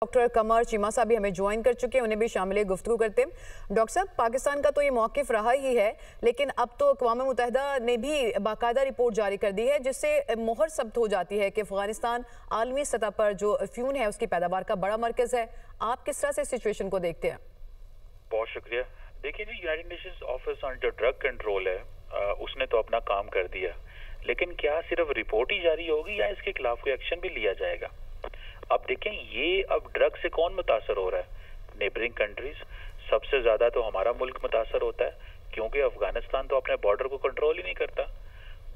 Doctor कमर चीमा साहब भी हमें ज्वाइन कर चुके हैं, उन्हें भी शामिल गुफ्तगू करते हैं। डॉक्टर साहब, पाकिस्तान का तो ये मौक़िफ़ रहा ही है, लेकिन अब तो अक़वाम मुत्तहिदा ने भी बाकायदा रिपोर्ट जारी कर दी है जिससे मोहर सब्त हो जाती है कि अफ़गानिस्तान आलमी सतह पर जो अफ्यून है उसकी पैदावार का बड़ा मरकज़ है। आप किस तरह से सिचुएशन को देखते हैं? बहुत शुक्रिया। देखिए जी, यूनाइटेड नेशंस ऑफिस ऑन जो ड्रग कंट्रोल है उसने तो अपना काम कर दिया, लेकिन क्या सिर्फ रिपोर्ट ही जारी होगी या इसके खिलाफ कोई एक्शन भी लिया जाएगा? अब देखें, ये अब ड्रग से कौन मुतासर हो रहा है? Neighbouring countries. सबसे ज्यादा तो हमारा मुल्क मुतासर होता है, क्योंकि अफगानिस्तान तो अपने बॉर्डर को कंट्रोल ही नहीं करता।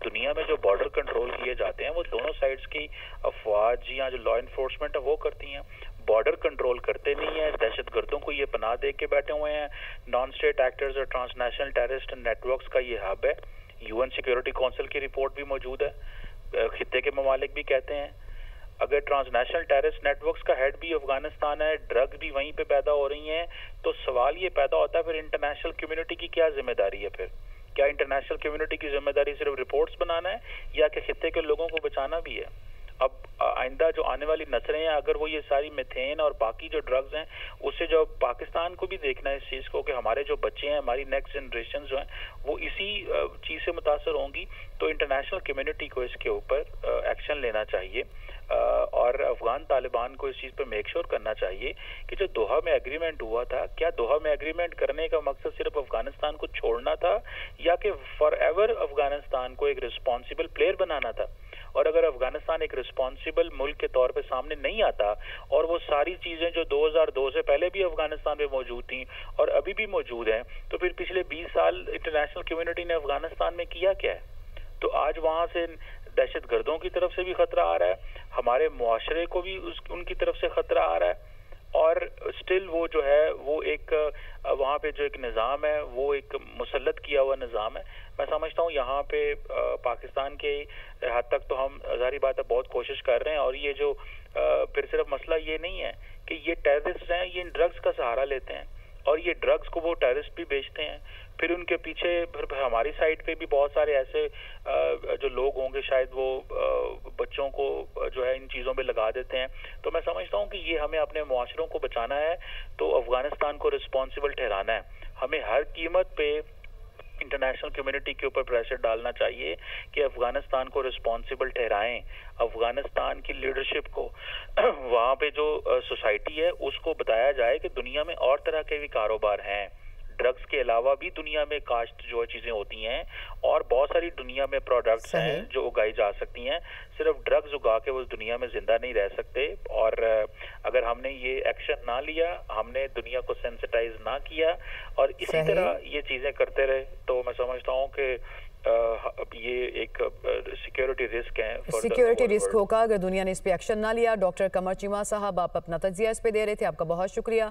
दुनिया में जो बॉर्डर कंट्रोल किए जाते हैं वो दोनों साइड्स की अफवाज या जो लॉ इन्फोर्समेंट है वो करती हैं। बॉर्डर कंट्रोल करते नहीं है, दहशतगर्दों को ये पनाह दे के बैठे हुए हैं। नॉन स्टेट एक्टर्स और ट्रांसनेशनल टेररिस्ट नेटवर्क्स का ये हब है। यूएन सिक्योरिटी काउंसिल की रिपोर्ट भी मौजूद है, खित्ते के ममालिक भी कहते हैं अगर ट्रांसनेशनल टेररिस्ट नेटवर्क्स का हेड भी अफगानिस्तान है, ड्रग भी वहीं पे पैदा हो रही हैं, तो सवाल ये पैदा होता है फिर इंटरनेशनल कम्युनिटी की क्या जिम्मेदारी है? फिर क्या इंटरनेशनल कम्युनिटी की जिम्मेदारी सिर्फ रिपोर्ट्स बनाना है या कि खित्ते के लोगों को बचाना भी है? अब आइंदा जो आने वाली नस्लें हैं, अगर वो ये सारी मिथेन और बाकी जो ड्रग्स हैं उससे जो पाकिस्तान को भी देखना है इस चीज़ को कि हमारे जो बच्चे हैं, हमारी नेक्स्ट जनरेशन जो हैं वो इसी चीज़ से मुतासर होंगी, तो इंटरनेशनल कम्युनिटी को इसके ऊपर एक्शन लेना चाहिए और अफगान तालिबान को इस चीज़ पर मेक श्योर करना चाहिए कि जो दोहा में एग्रीमेंट हुआ था, क्या दोहा में एग्रीमेंट करने का मकसद सिर्फ अफगानिस्तान को छोड़ना था या कि फॉर एवर अफगानिस्तान को एक रिस्पॉन्सिबल प्लेयर बनाना था? और अगर अफगानिस्तान एक रिस्पॉन्सिबल मुल्क के तौर पे सामने नहीं आता और वो सारी चीज़ें जो 2002 से पहले भी अफगानिस्तान में मौजूद थी और अभी भी मौजूद हैं, तो फिर पिछले 20 साल इंटरनेशनल कम्युनिटी ने अफगानिस्तान में किया क्या है? तो आज वहाँ से दहशतगर्दों की तरफ से भी खतरा आ रहा है, हमारे मुआशरे को भी उनकी तरफ से खतरा आ रहा है, और स्टिल वो जो है वो एक वहाँ पे जो एक निज़ाम है वो एक मुसल्लत किया हुआ निज़ाम है। मैं समझता हूँ यहाँ पे पाकिस्तान के हद तक तो हम ज़ाहिर बात है बहुत कोशिश कर रहे हैं, और ये जो फिर सिर्फ मसला ये नहीं है कि ये टेररिस्ट हैं, ये इन ड्रग्स का सहारा लेते हैं और ये ड्रग्स को वो टेररिस्ट भी बेचते हैं। फिर उनके पीछे फिर हमारी साइड पे भी बहुत सारे ऐसे जो लोग होंगे, शायद वो बच्चों को जो है इन चीज़ों में लगा देते हैं। तो मैं समझता हूँ कि ये हमें अपने मुआशरों को बचाना है तो अफगानिस्तान को रिस्पॉन्सिबल ठहराना है। हमें हर कीमत पे इंटरनेशनल कम्युनिटी के ऊपर प्रेशर डालना चाहिए कि अफगानिस्तान को रिस्पॉन्सिबल ठहराएं। अफगानिस्तान की लीडरशिप को वहाँ पे जो सोसाइटी है उसको बताया जाए कि दुनिया में और तरह के भी कारोबार हैं, ड्रग्स के अलावा भी दुनिया में काश्त जो चीज़ें होती हैं और बहुत सारी दुनिया में प्रोडक्ट्स हैं जो उगाई जा सकती हैं। सिर्फ ड्रग्स उगा के वो दुनिया में जिंदा नहीं रह सकते, और अगर हमने ये एक्शन ना लिया, हमने दुनिया को सेंसिटाइज ना किया और इसी तरह ये चीज़ें करते रहे, तो मैं समझता हूँ कि ये एक सिक्योरिटी रिस्क है। सिक्योरिटी रिस्क होगा अगर दुनिया ने इस पे एक्शन ना लिया। डॉक्टर कमर चीमा साहब, आप अपना तज्जिया इस पे दे रहे थे, आपका बहुत शुक्रिया।